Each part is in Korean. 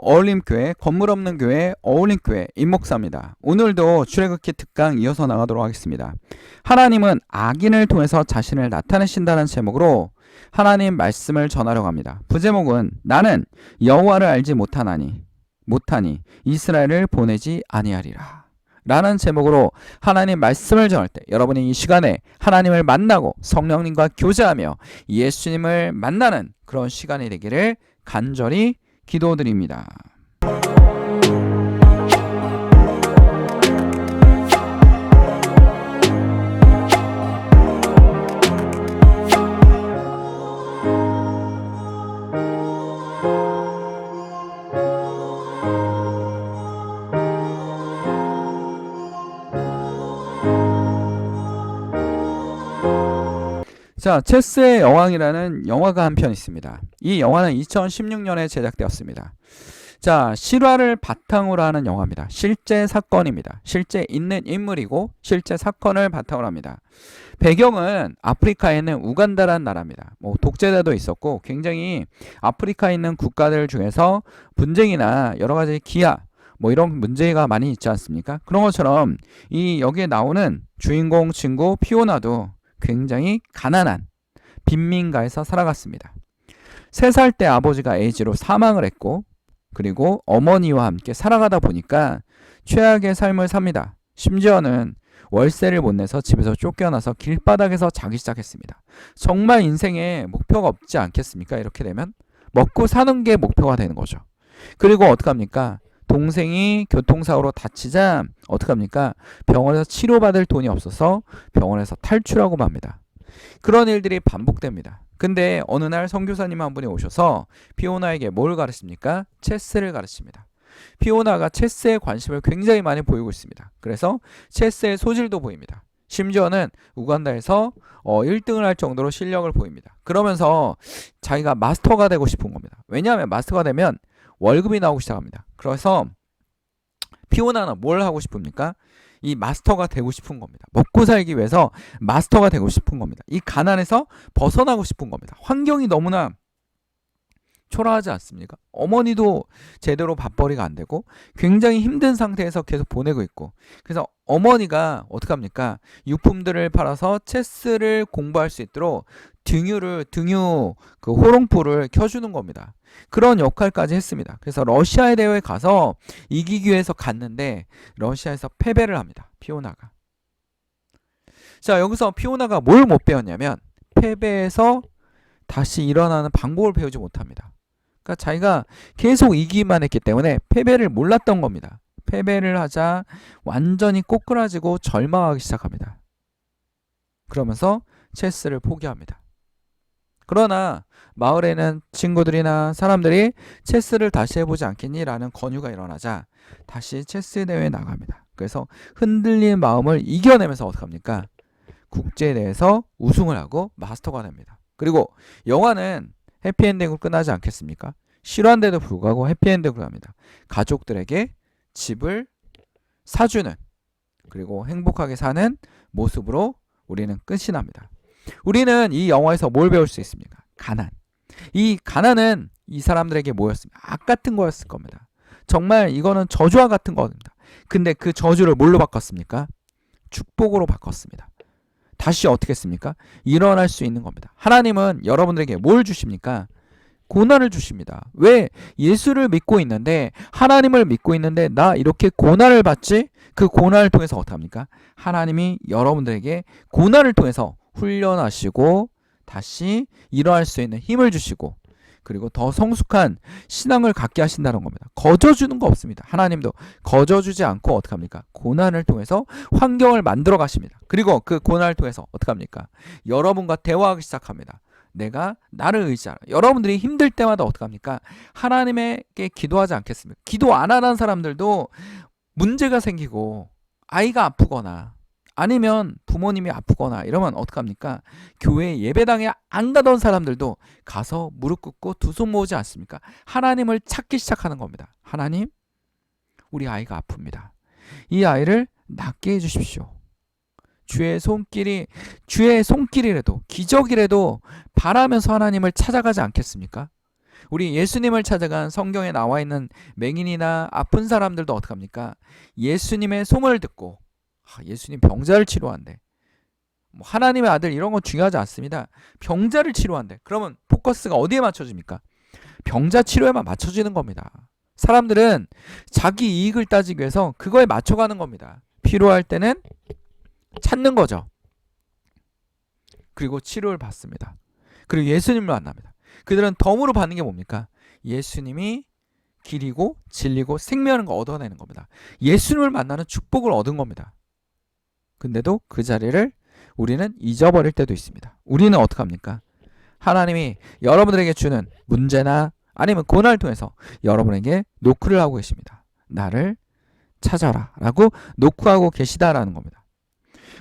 어울림교회, 건물 없는 교회, 어울림교회 임목사입니다. 오늘도 출애굽기 특강 이어서 나가도록 하겠습니다. 하나님은 악인을 통해서 자신을 나타내신다는 제목으로 하나님 말씀을 전하려고 합니다. 부제목은 나는 여호와를 알지 못하니 이스라엘을 보내지 아니하리라 라는 제목으로 하나님 말씀을 전할 때 여러분이 이 시간에 하나님을 만나고 성령님과 교제하며 예수님을 만나는 그런 시간이 되기를 간절히 기도드립니다. 자, 체스의 여왕이라는 영화가 한 편 있습니다. 이 영화는 2016년에 제작되었습니다. 자, 실화를 바탕으로 하는 영화입니다. 실제 사건입니다. 실제 있는 인물이고 실제 사건을 바탕으로 합니다. 배경은 아프리카에 있는 우간다라는 나라입니다. 독재자도 있었고 굉장히 아프리카에 있는 국가들 중에서 분쟁이나 여러 가지 기아 이런 문제가 많이 있지 않습니까? 그런 것처럼 여기에 나오는 주인공 친구 피오나도 굉장히 가난한 빈민가에서 살아갔습니다. 3살 때 아버지가 에이즈로 사망을 했고 그리고 어머니와 함께 살아가다 보니까 최악의 삶을 삽니다. 심지어는 월세를 못 내서 집에서 쫓겨나서 길바닥에서 자기 시작했습니다. 정말 인생에 목표가 없지 않겠습니까? 이렇게 되면 먹고 사는 게 목표가 되는 거죠. 그리고 어떡합니까? 동생이 교통사고로 다치자 어떡합니까? 병원에서 치료받을 돈이 없어서 병원에서 탈출하고 맙니다. 그런 일들이 반복됩니다. 근데 어느 날 선교사님 한 분이 오셔서 피오나에게 뭘 가르칩니까? 체스를 가르칩니다. 피오나가 체스에 관심을 굉장히 많이 보이고 있습니다. 그래서 체스의 소질도 보입니다. 심지어는 우간다에서 1등을 할 정도로 실력을 보입니다. 그러면서 자기가 마스터가 되고 싶은 겁니다. 왜냐하면 마스터가 되면 월급이 나오기 시작합니다. 그래서 피오나는 뭘 하고 싶습니까? 이 마스터가 되고 싶은 겁니다. 먹고 살기 위해서 마스터가 되고 싶은 겁니다. 이 가난에서 벗어나고 싶은 겁니다. 환경이 너무나 초라하지 않습니까? 어머니도 제대로 밥벌이가 안 되고 굉장히 힘든 상태에서 계속 보내고 있고, 그래서 어머니가 어떡합니까? 유품들을 팔아서 체스를 공부할 수 있도록 등유 그 호롱불을 켜주는 겁니다. 그런 역할까지 했습니다. 그래서 러시아에 대회에 가서 이기기 위해서 갔는데 러시아에서 패배를 합니다. 피오나가. 자, 여기서 피오나가 뭘 못 배웠냐면 패배해서 다시 일어나는 방법을 배우지 못합니다. 그러니까 자기가 계속 이기기만 했기 때문에 패배를 몰랐던 겁니다. 패배를 하자 완전히 꼬꾸라지고 절망하기 시작합니다. 그러면서 체스를 포기합니다. 그러나 마을에는 친구들이나 사람들이 체스를 다시 해보지 않겠니? 라는 권유가 일어나자 다시 체스 대회에 나갑니다. 그래서 흔들린 마음을 이겨내면서 어떡합니까? 국제대회에서 우승을 하고 마스터가 됩니다. 그리고 영화는 해피엔딩으로 끝나지 않겠습니까? 실화인데도 불구하고 해피엔딩으로 합니다. 가족들에게 집을 사주는, 그리고 행복하게 사는 모습으로 우리는 끝이 납니다. 우리는 이 영화에서 뭘 배울 수 있습니까? 가난. 이 가난은 이 사람들에게 뭐였습니까? 악 같은 거였을 겁니다. 정말 이거는 저주와 같은 겁니다. 근데 그 저주를 뭘로 바꿨습니까? 축복으로 바꿨습니다. 다시 어떻게 했습니까? 일어날 수 있는 겁니다. 하나님은 여러분들에게 뭘 주십니까? 고난을 주십니다. 왜? 예수를 믿고 있는데, 하나님을 믿고 있는데 나 이렇게 고난을 받지? 그 고난을 통해서 어떻게 합니까? 하나님이 여러분들에게 고난을 통해서 훈련하시고 다시 일어날 수 있는 힘을 주시고, 그리고 더 성숙한 신앙을 갖게 하신다는 겁니다. 거저주는 거 없습니다. 하나님도 거저주지 않고 어떻게 합니까? 고난을 통해서 환경을 만들어 가십니다. 그리고 그 고난을 통해서 어떻게 합니까? 여러분과 대화하기 시작합니다. 내가 나를 의지하라. 여러분들이 힘들 때마다 어떻게 합니까? 하나님에게 기도하지 않겠습니까? 기도 안 하는 사람들도 문제가 생기고 아이가 아프거나 아니면 부모님이 아프거나 이러면 어떡합니까? 교회 예배당에 안 가던 사람들도 가서 무릎 꿇고 두 손 모으지 않습니까? 하나님을 찾기 시작하는 겁니다. 하나님, 우리 아이가 아픕니다. 이 아이를 낫게 해주십시오. 주의 손길이라도 기적이라도 바라면서 하나님을 찾아가지 않겠습니까? 우리 예수님을 찾아간 성경에 나와 있는 맹인이나 아픈 사람들도 어떡합니까? 예수님의 소문을 듣고 예수님 병자를 치료한대. 뭐 하나님의 아들 이런 건 중요하지 않습니다. 병자를 치료한대. 그러면 포커스가 어디에 맞춰집니까? 병자 치료에만 맞춰지는 겁니다. 사람들은 자기 이익을 따지기 위해서 그거에 맞춰가는 겁니다. 필요할 때는 찾는 거죠. 그리고 치료를 받습니다. 그리고 예수님을 만납니다. 그들은 덤으로 받는 게 뭡니까? 예수님이 길이고 진리고 생명을 얻어내는 겁니다. 예수님을 만나는 축복을 얻은 겁니다. 근데도 그 자리를 우리는 잊어버릴 때도 있습니다. 우리는 어떡합니까? 하나님이 여러분들에게 주는 문제나 아니면 고난을 통해서 여러분에게 노크를 하고 계십니다. 나를 찾아라 라고 노크하고 계시다라는 겁니다.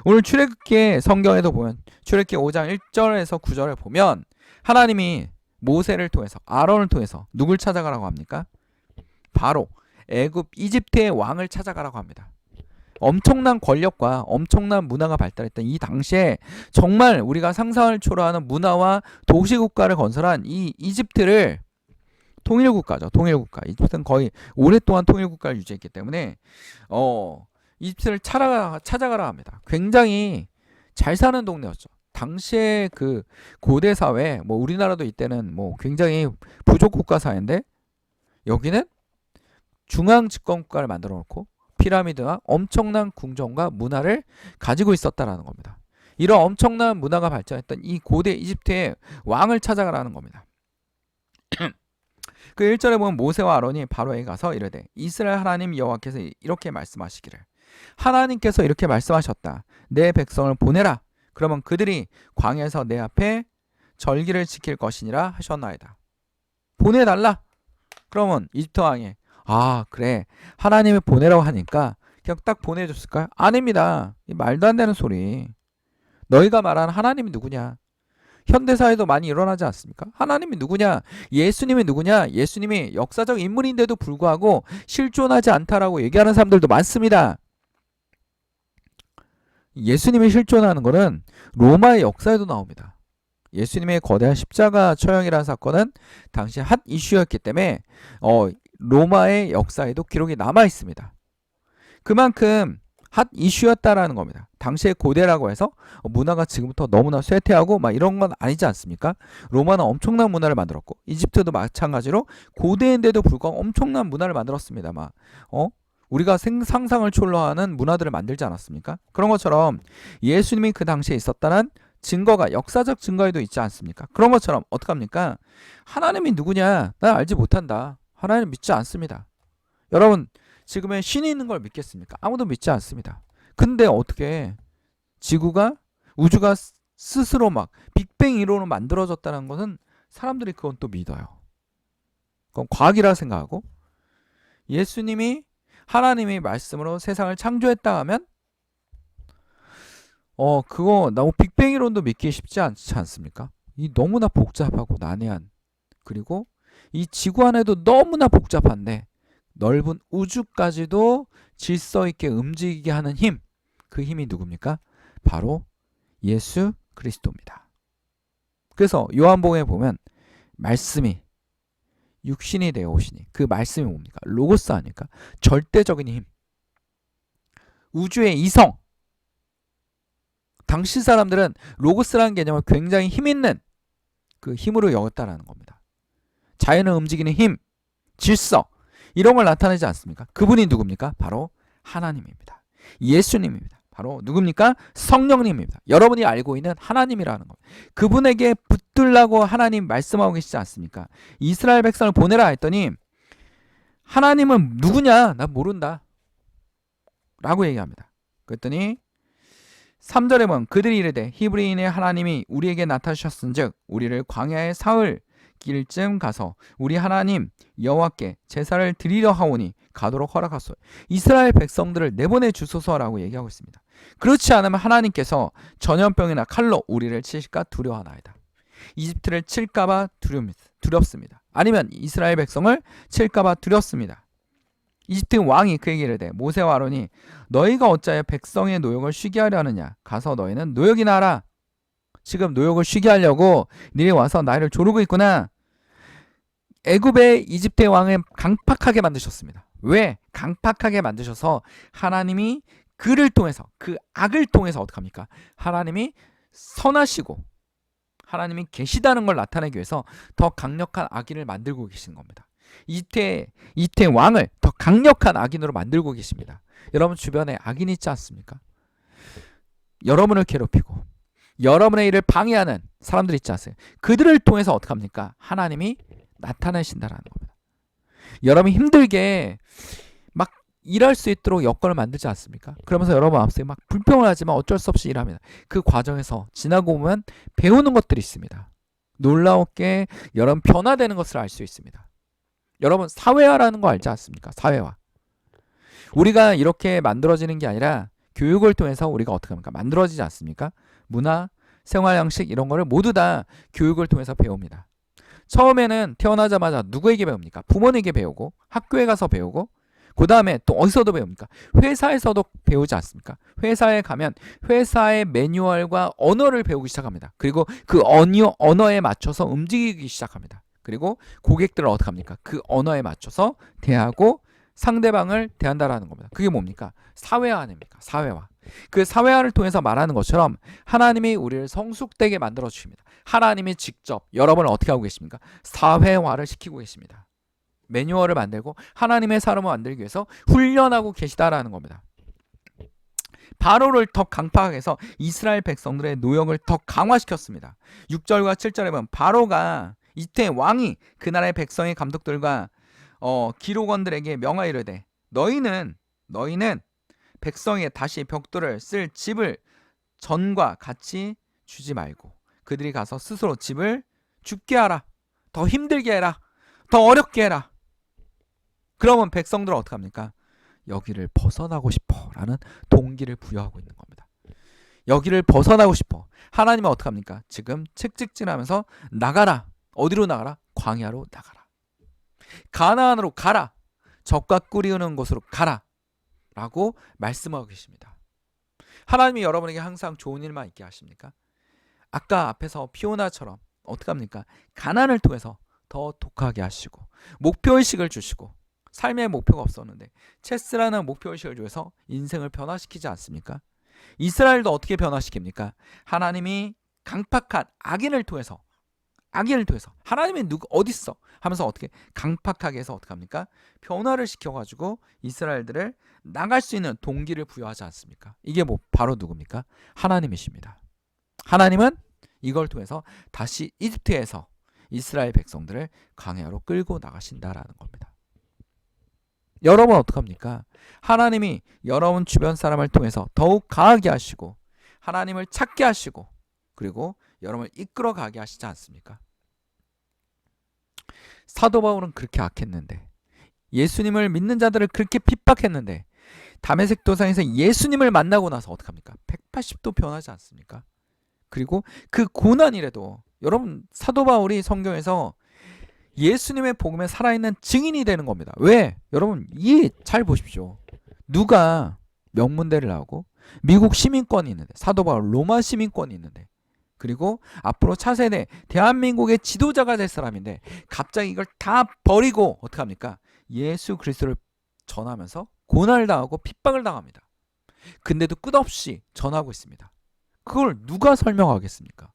오늘 출애굽기 성경에도 보면 출애굽기 5장 1절에서 9절에 보면 하나님이 모세를 통해서 아론을 통해서 누굴 찾아가라고 합니까? 바로 애굽 이집트의 왕을 찾아가라고 합니다. 엄청난 권력과 엄청난 문화가 발달했던 이 당시에 정말 우리가 상상을 초월하는 문화와 도시국가를 건설한 이 이집트를 통일국가죠. 통일국가. 이집트는 거의 오랫동안 통일국가를 유지했기 때문에 이집트를 찾아가라 합니다. 굉장히 잘 사는 동네였죠. 당시에 그 고대 사회, 뭐 우리나라도 이때는 뭐 굉장히 부족 국가 사회인데 여기는 중앙 집권 국가를 만들어 놓고 피라미드와 엄청난 궁정과 문화를 가지고 있었다라는 겁니다. 이런 엄청난 문화가 발전했던 이 고대 이집트의 왕을 찾아가라는 겁니다. 그 1절에 보면 모세와 아론이 바로에게 가서 이르되 이스라엘 하나님 여호와께서 이렇게 말씀하시기를 하나님께서 이렇게 말씀하셨다. 내 백성을 보내라. 그러면 그들이 광야에서 내 앞에 절기를 지킬 것이니라 하셨나이다. 보내달라. 그러면 이집트 왕이 그래 하나님이 보내라고 하니까 그냥 딱 보내줬을까요? 아닙니다. 말도 안 되는 소리. 너희가 말하는 하나님이 누구냐? 현대사회도 많이 일어나지 않습니까? 하나님이 누구냐? 예수님이 누구냐? 예수님이 역사적 인물인데도 불구하고 실존하지 않다라고 얘기하는 사람들도 많습니다. 예수님이 실존하는 것은 로마의 역사에도 나옵니다. 예수님의 거대한 십자가 처형이라는 사건은 당시 핫 이슈였기 때문에 로마의 역사에도 기록이 남아 있습니다. 그만큼 핫 이슈였다라는 겁니다. 당시의 고대라고 해서 문화가 지금부터 너무나 쇠퇴하고 막 이런 건 아니지 않습니까? 로마는 엄청난 문화를 만들었고 이집트도 마찬가지로 고대인데도 불구하고 엄청난 문화를 만들었습니다. 우리가 상상을 초월하는 문화들을 만들지 않았습니까? 그런 것처럼 예수님이 그 당시에 있었다는 증거가 역사적 증거에도 있지 않습니까? 그런 것처럼 어떡합니까? 하나님이 누구냐? 나 알지 못한다. 하나님 믿지 않습니다. 여러분 지금의 신이 있는 걸 믿겠습니까? 아무도 믿지 않습니다. 근데 어떻게 지구가 우주가 스스로 막 빅뱅 이론으로 만들어졌다는 것은 사람들이 그건 또 믿어요. 그건 과학이라 생각하고 예수님이 하나님이 말씀으로 세상을 창조했다 하면 그거 너무 빅뱅 이론도 믿기 쉽지 않지 않습니까? 이 너무나 복잡하고 난해한 그리고 이 지구 안에도 너무나 복잡한데 넓은 우주까지도 질서 있게 움직이게 하는 힘, 그 힘이 누굽니까? 바로 예수 그리스도입니다. 그래서 요한복음에 보면 말씀이 육신이 되어 오시니 그 말씀이 뭡니까? 로고스 아닙니까? 절대적인 힘, 우주의 이성. 당시 사람들은 로고스라는 개념을 굉장히 힘있는 그 힘으로 여겼다라는 겁니다. 자연을 움직이는 힘, 질서 이런 걸 나타내지 않습니까? 그분이 누굽니까? 바로 하나님입니다. 예수님입니다. 바로 누굽니까? 성령님입니다. 여러분이 알고 있는 하나님이라는 겁니다. 그분에게 붙들라고 하나님 말씀하고 계시지 않습니까? 이스라엘 백성을 보내라 했더니 하나님은 누구냐? 나 모른다 라고 얘기합니다. 그랬더니 3절에 보면 그들이 이르되 히브리인의 하나님이 우리에게 나타나셨은즉 우리를 광야의 사흘 길쯤 가서 우리 하나님 여호와께 제사를 드리려 하오니 가도록 허락하소서. 이스라엘 백성들을 내보내 주소서라고 얘기하고 있습니다. 그렇지 않으면 하나님께서 전염병이나 칼로 우리를 치실까 두려워하나이다. 이집트를 칠까봐 두렵습니다. 아니면 이스라엘 백성을 칠까봐 두렵습니다. 이집트 왕이 그에게 이르되 모세와 아론이 너희가 어찌하여 백성의 노역을 쉬게 하려 하느냐? 가서 너희는 노역이나 하라. 지금 노역을 쉬게 하려고 니네 와서 나를 조르고 있구나. 애굽의 이집트의 왕을 강팍하게 만드셨습니다. 왜? 강팍하게 만드셔서 하나님이 그를 통해서, 그 악을 통해서 어떡합니까? 하나님이 선하시고 하나님이 계시다는 걸 나타내기 위해서 더 강력한 악인을 만들고 계시는 겁니다. 이태 왕을 더 강력한 악인으로 만들고 계십니다. 여러분 주변에 악인 있지 않습니까? 여러분을 괴롭히고 여러분의 일을 방해하는 사람들 있지 않습니까? 그들을 통해서 어떡합니까? 하나님이 나타내신다라는 겁니다. 여러분이 힘들게 막 일할 수 있도록 여건을 만들지 않습니까? 그러면서 여러분 마음속에 막 불평을 하지만 어쩔 수 없이 일합니다. 그 과정에서 지나고 보면 배우는 것들이 있습니다. 놀라웠게 여러분 변화되는 것을 알 수 있습니다. 여러분 사회화라는 거 알지 않습니까? 사회화. 우리가 이렇게 만들어지는 게 아니라 교육을 통해서 우리가 어떻게 합니까? 만들어지지 않습니까? 문화, 생활 양식 이런 거를 모두 다 교육을 통해서 배웁니다. 처음에는 태어나자마자 누구에게 배웁니까? 부모님에게 배우고 학교에 가서 배우고 그 다음에 또 어디서도 배웁니까? 회사에서도 배우지 않습니까? 회사에 가면 회사의 매뉴얼과 언어를 배우기 시작합니다. 그리고 그 언어에 맞춰서 움직이기 시작합니다. 그리고 고객들을 어떻게 합니까? 그 언어에 맞춰서 대하고 상대방을 대한다라는 겁니다. 그게 뭡니까? 사회화 아닙니까? 사회화. 그 사회화를 통해서 말하는 것처럼 하나님이 우리를 성숙되게 만들어 주십니다. 하나님이 직접 여러분을 어떻게 하고 계십니까? 사회화를 시키고 계십니다. 매뉴얼을 만들고 하나님의 사람을 만들기 위해서 훈련하고 계시다라는 겁니다. 바로를 더 강팍하게 해서 이스라엘 백성들의 노역을 더 강화시켰습니다. 6절과 7절에 보면 바로가 이때 왕이 그 나라의 백성의 감독들과 기록원들에게 명하이르되 너희는 백성에 다시 벽돌을 쓸 집을 전과 같이 주지 말고 그들이 가서 스스로 집을 죽게 하라. 더 힘들게 해라. 더 어렵게 해라. 그러면 백성들은 어떻게 합니까? 여기를 벗어나고 싶어 라는 동기를 부여하고 있는 겁니다. 여기를 벗어나고 싶어. 하나님은 어떻게 합니까? 지금 책찍질하면서 나가라. 어디로 나가라? 광야로 나가라. 가나안으로 가라. 적과 꿀이우는 곳으로 가라. 라고 말씀하고 계십니다. 하나님이 여러분에게 항상 좋은 일만 있게 하십니까? 아까 앞에서 피오나처럼 어떻게 합니까? 가난을 통해서 더 독하게 하시고 목표의식을 주시고 삶의 목표가 없었는데 체스라는 목표의식을 주어서 인생을 변화시키지 않습니까? 이스라엘도 어떻게 변화시킵니까? 하나님이 강팍한 악인을 통해서 하나님이 어디 있어? 하면서 어떻게 강팍하게 해서 어떻게 합니까? 변화를 시켜가지고 이스라엘들을 나갈 수 있는 동기를 부여하지 않습니까? 이게 바로 누굽니까? 하나님이십니다. 하나님은 이걸 통해서 다시 이집트에서 이스라엘 백성들을 광야로 끌고 나가신다라는 겁니다. 여러분 어떡합니까? 하나님이 여러분 주변 사람을 통해서 더욱 강하게 하시고 하나님을 찾게 하시고 그리고 여러분을 이끌어 가게 하시지 않습니까? 사도 바울은 그렇게 악했는데 예수님을 믿는 자들을 그렇게 핍박했는데 다메섹 도상에서 예수님을 만나고 나서 어떡합니까? 180도 변하지 않습니까? 그리고 그 고난이라도 여러분 사도 바울이 성경에서 예수님의 복음에 살아있는 증인이 되는 겁니다. 왜? 여러분 잘 보십시오. 누가 명문대를 나오고 미국 시민권이 있는데 사도 바울 로마 시민권이 있는데 그리고 앞으로 차세대 대한민국의 지도자가 될 사람인데 갑자기 이걸 다 버리고 어떡합니까? 예수 그리스도를 전하면서 고난을 당하고 핍박을 당합니다. 근데도 끝없이 전하고 있습니다. 그걸 누가 설명하겠습니까?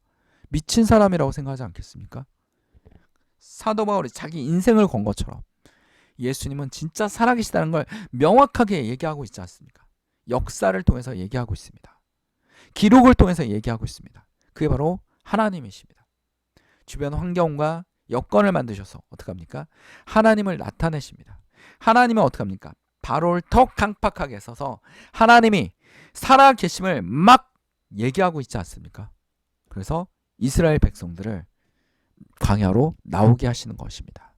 미친 사람이라고 생각하지 않겠습니까? 사도 바울이 자기 인생을 건 것처럼 예수님은 진짜 살아계시다는 걸 명확하게 얘기하고 있지 않습니까? 역사를 통해서 얘기하고 있습니다. 기록을 통해서 얘기하고 있습니다. 그게 바로 하나님이십니다. 주변 환경과 여건을 만드셔서 어떻게 합니까? 하나님을 나타내십니다. 하나님은 어떻게 합니까? 바로를 더 강팍하게 써서 하나님이 살아계심을 막 얘기하고 있지 않습니까? 그래서 이스라엘 백성들을 광야로 나오게 하시는 것입니다.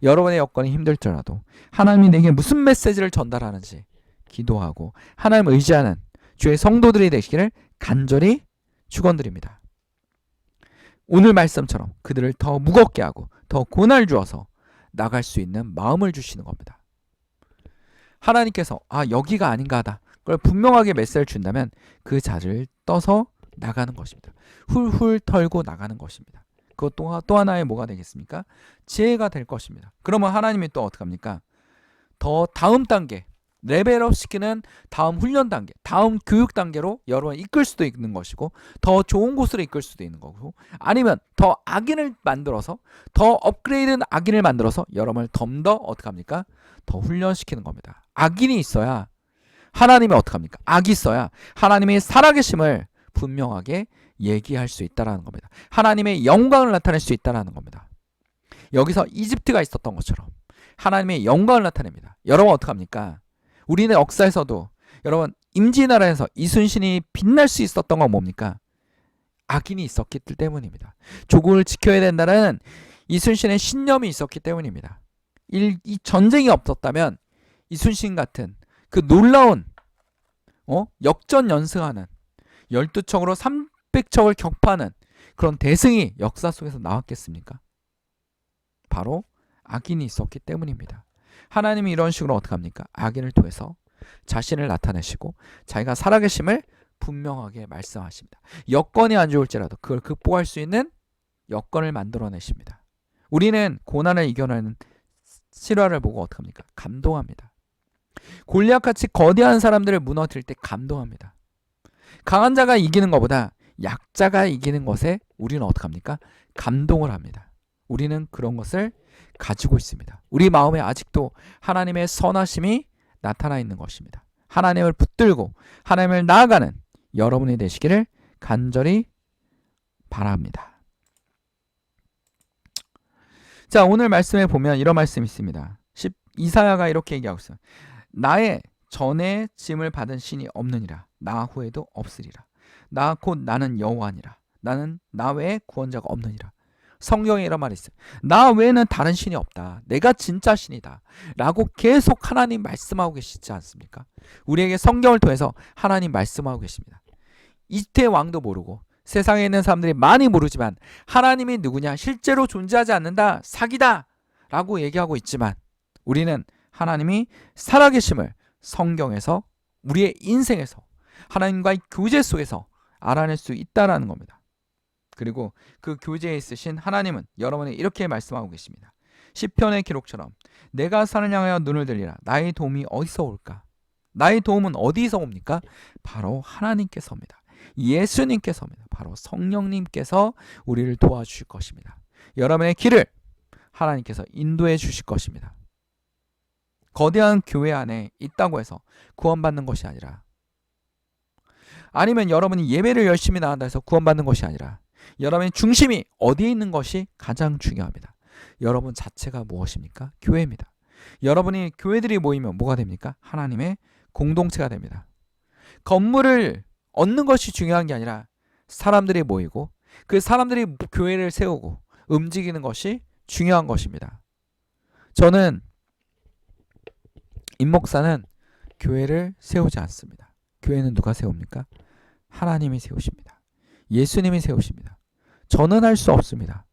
여러분의 여건이 힘들더라도 하나님이 내게 무슨 메시지를 전달하는지 기도하고 하나님을 의지하는 주의 성도들이 되시기를 간절히 축원드립니다. 오늘 말씀처럼 그들을 더 무겁게 하고 더 고난을 주어서 나갈 수 있는 마음을 주시는 겁니다. 하나님께서 여기가 아닌가 하다 그걸 분명하게 메시지를 준다면 그 자리를 떠서 나가는 것입니다. 훌훌 털고 나가는 것입니다. 그것도 또 하나의 뭐가 되겠습니까? 지혜가 될 것입니다. 그러면 하나님이 또 어떻게 합니까? 더 다음 단계, 레벨업 시키는 다음 훈련 단계, 다음 교육 단계로 여러분을 이끌 수도 있는 것이고, 더 좋은 곳으로 이끌 수도 있는 거고, 아니면 더 악인을 만들어서, 더 업그레이드된 악인을 만들어서 여러분을 좀 더 어떻게 합니까? 더 훈련시키는 겁니다. 악인이 있어야 하나님이 어떻게 합니까? 악이 있어야 하나님의 살아계심을 분명하게 얘기할 수 있다는 겁니다. 하나님의 영광을 나타낼 수 있다는 겁니다. 여기서 이집트가 있었던 것처럼 하나님의 영광을 나타냅니다. 여러분 어떻게 합니까? 우리네 역사에서도 여러분 임진왜란에서 이순신이 빛날 수 있었던 건 뭡니까? 악인이 있었기 때문입니다. 조국을 지켜야 된다는 이순신의 신념이 있었기 때문입니다. 이 전쟁이 없었다면 이순신 같은 그 놀라운 역전연승하는 12척으로 300척을 격파하는 그런 대승이 역사 속에서 나왔겠습니까? 바로 악인이 있었기 때문입니다. 하나님이 이런 식으로 어떻게 합니까? 악인을 통해서 자신을 나타내시고 자기가 살아계심을 분명하게 말씀하십니다. 여건이 안 좋을지라도 그걸 극복할 수 있는 여건을 만들어내십니다. 우리는 고난을 이겨내는 실화를 보고 어떻게 합니까? 감동합니다. 골리앗같이 거대한 사람들을 무너뜨릴 때 감동합니다. 강한 자가 이기는 것보다 약자가 이기는 것에 우리는 어떻게 합니까? 감동을 합니다. 우리는 그런 것을 가지고 있습니다. 우리 마음에 아직도 하나님의 선하심이 나타나 있는 것입니다. 하나님을 붙들고 하나님을 나아가는 여러분이 되시기를 간절히 바랍니다. 자, 오늘 말씀에 보면 이런 말씀이 있습니다. 이사야가 이렇게 얘기하고 있어요. 나의 전에 짐을 받은 신이 없느니라. 나 후에도 없으리라. 나 곧 나는 여호와니라. 나는 나 외에 구원자가 없느니라. 성경에 이런 말이 있어요. 나 외에는 다른 신이 없다. 내가 진짜 신이다. 라고 계속 하나님 말씀하고 계시지 않습니까? 우리에게 성경을 통해서 하나님 말씀하고 계십니다. 이태 왕도 모르고 세상에 있는 사람들이 많이 모르지만 하나님이 누구냐? 실제로 존재하지 않는다. 사기다. 라고 얘기하고 있지만 우리는 하나님이 살아계심을 성경에서 우리의 인생에서 하나님과의 교제 속에서 알아낼 수 있다는 겁니다. 그리고 그 교제에 있으신 하나님은 여러분에게 이렇게 말씀하고 계십니다. 시편의 기록처럼 내가 산을 향하여 눈을 들리라. 나의 도움이 어디서 올까? 나의 도움은 어디서 옵니까? 바로 하나님께서입니다. 예수님께서입니다. 바로 성령님께서 우리를 도와주실 것입니다. 여러분의 길을 하나님께서 인도해 주실 것입니다. 거대한 교회 안에 있다고 해서 구원받는 것이 아니라, 아니면 여러분이 예배를 열심히 나간다 해서 구원받는 것이 아니라, 여러분의 중심이 어디에 있는 것이 가장 중요합니다. 여러분 자체가 무엇입니까? 교회입니다. 여러분이 교회들이 모이면 뭐가 됩니까? 하나님의 공동체가 됩니다. 건물을 얻는 것이 중요한 게 아니라 사람들이 모이고 그 사람들이 교회를 세우고 움직이는 것이 중요한 것입니다. 저는 임 목사는 교회를 세우지 않습니다. 교회는 누가 세웁니까? 하나님이 세우십니다. 예수님이 세우십니다. 저는 할 수 없습니다.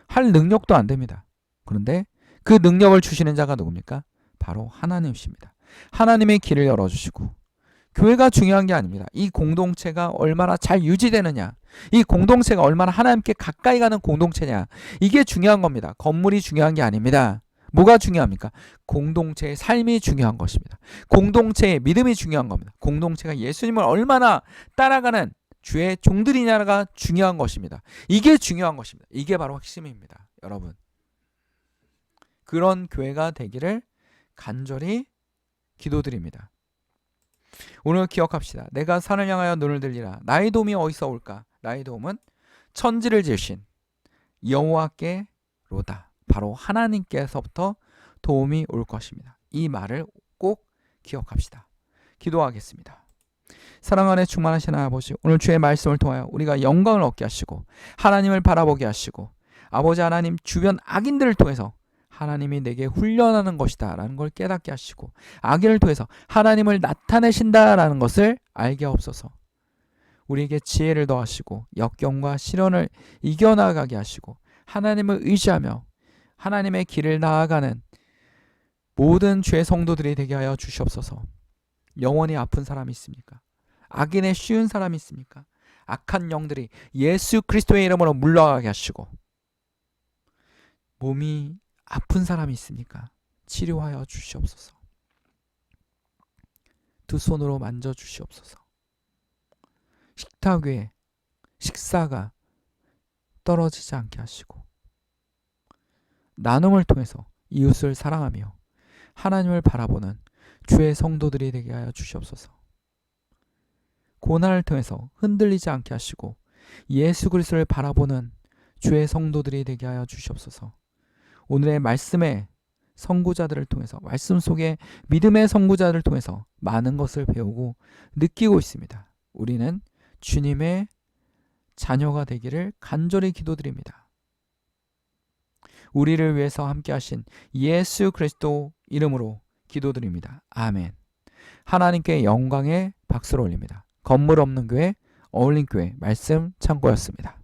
할 능력도 안 됩니다. 그런데 그 능력을 주시는 자가 누굽니까? 바로 하나님이십니다. 하나님의 길을 열어주시고, 교회가 중요한 게 아닙니다. 이 공동체가 얼마나 잘 유지되느냐, 이 공동체가 얼마나 하나님께 가까이 가는 공동체냐, 이게 중요한 겁니다. 건물이 중요한 게 아닙니다. 뭐가 중요합니까? 공동체의 삶이 중요한 것입니다. 공동체의 믿음이 중요한 겁니다. 공동체가 예수님을 얼마나 따라가는 주의 종들이냐가 중요한 것입니다. 이게 중요한 것입니다. 이게 바로 핵심입니다. 여러분, 그런 교회가 되기를 간절히 기도드립니다. 오늘 기억합시다. 내가 산을 향하여 눈을 들리라. 나의 도움이 어디서 올까? 나의 도움은 천지를 지으신 여호와께로다. 바로 하나님께서부터 도움이 올 것입니다. 이 말을 꼭 기억합시다. 기도하겠습니다. 사랑 안에 충만하신 아버지, 오늘 주의 말씀을 통하여 우리가 영광을 얻게 하시고 하나님을 바라보게 하시고, 아버지 하나님, 주변 악인들을 통해서 하나님이 내게 훈련하는 것이다 라는 걸 깨닫게 하시고, 악인을 통해서 하나님을 나타내신다 라는 것을 알게 하옵소서. 우리에게 지혜를 더하시고 역경과 시련을 이겨나가게 하시고, 하나님을 의지하며 하나님의 길을 나아가는 모든 주의 성도들이 되게 하여 주시옵소서. 영원히 아픈 사람이 있습니까? 악인에 쉬운 사람이 있습니까? 악한 영들이 예수 그리스도의 이름으로 물러가게 하시고, 몸이 아픈 사람이 있습니까? 치료하여 주시옵소서. 두 손으로 만져 주시옵소서. 식탁 위에 식사가 떨어지지 않게 하시고 나눔을 통해서 이웃을 사랑하며 하나님을 바라보는 주의 성도들이 되게 하여 주시옵소서. 고난을 통해서 흔들리지 않게 하시고 예수 그리스도를 바라보는 주의 성도들이 되게 하여 주시옵소서. 오늘의 말씀의 선구자들을 통해서, 말씀 속에 믿음의 선구자들을 통해서 많은 것을 배우고 느끼고 있습니다. 우리는 주님의 자녀가 되기를 간절히 기도드립니다. 우리를 위해서 함께 하신 예수 그리스도 이름으로 기도드립니다. 아멘. 하나님께 영광의 박수를 올립니다. 건물 없는 교회, 어울림 교회 말씀 창고였습니다.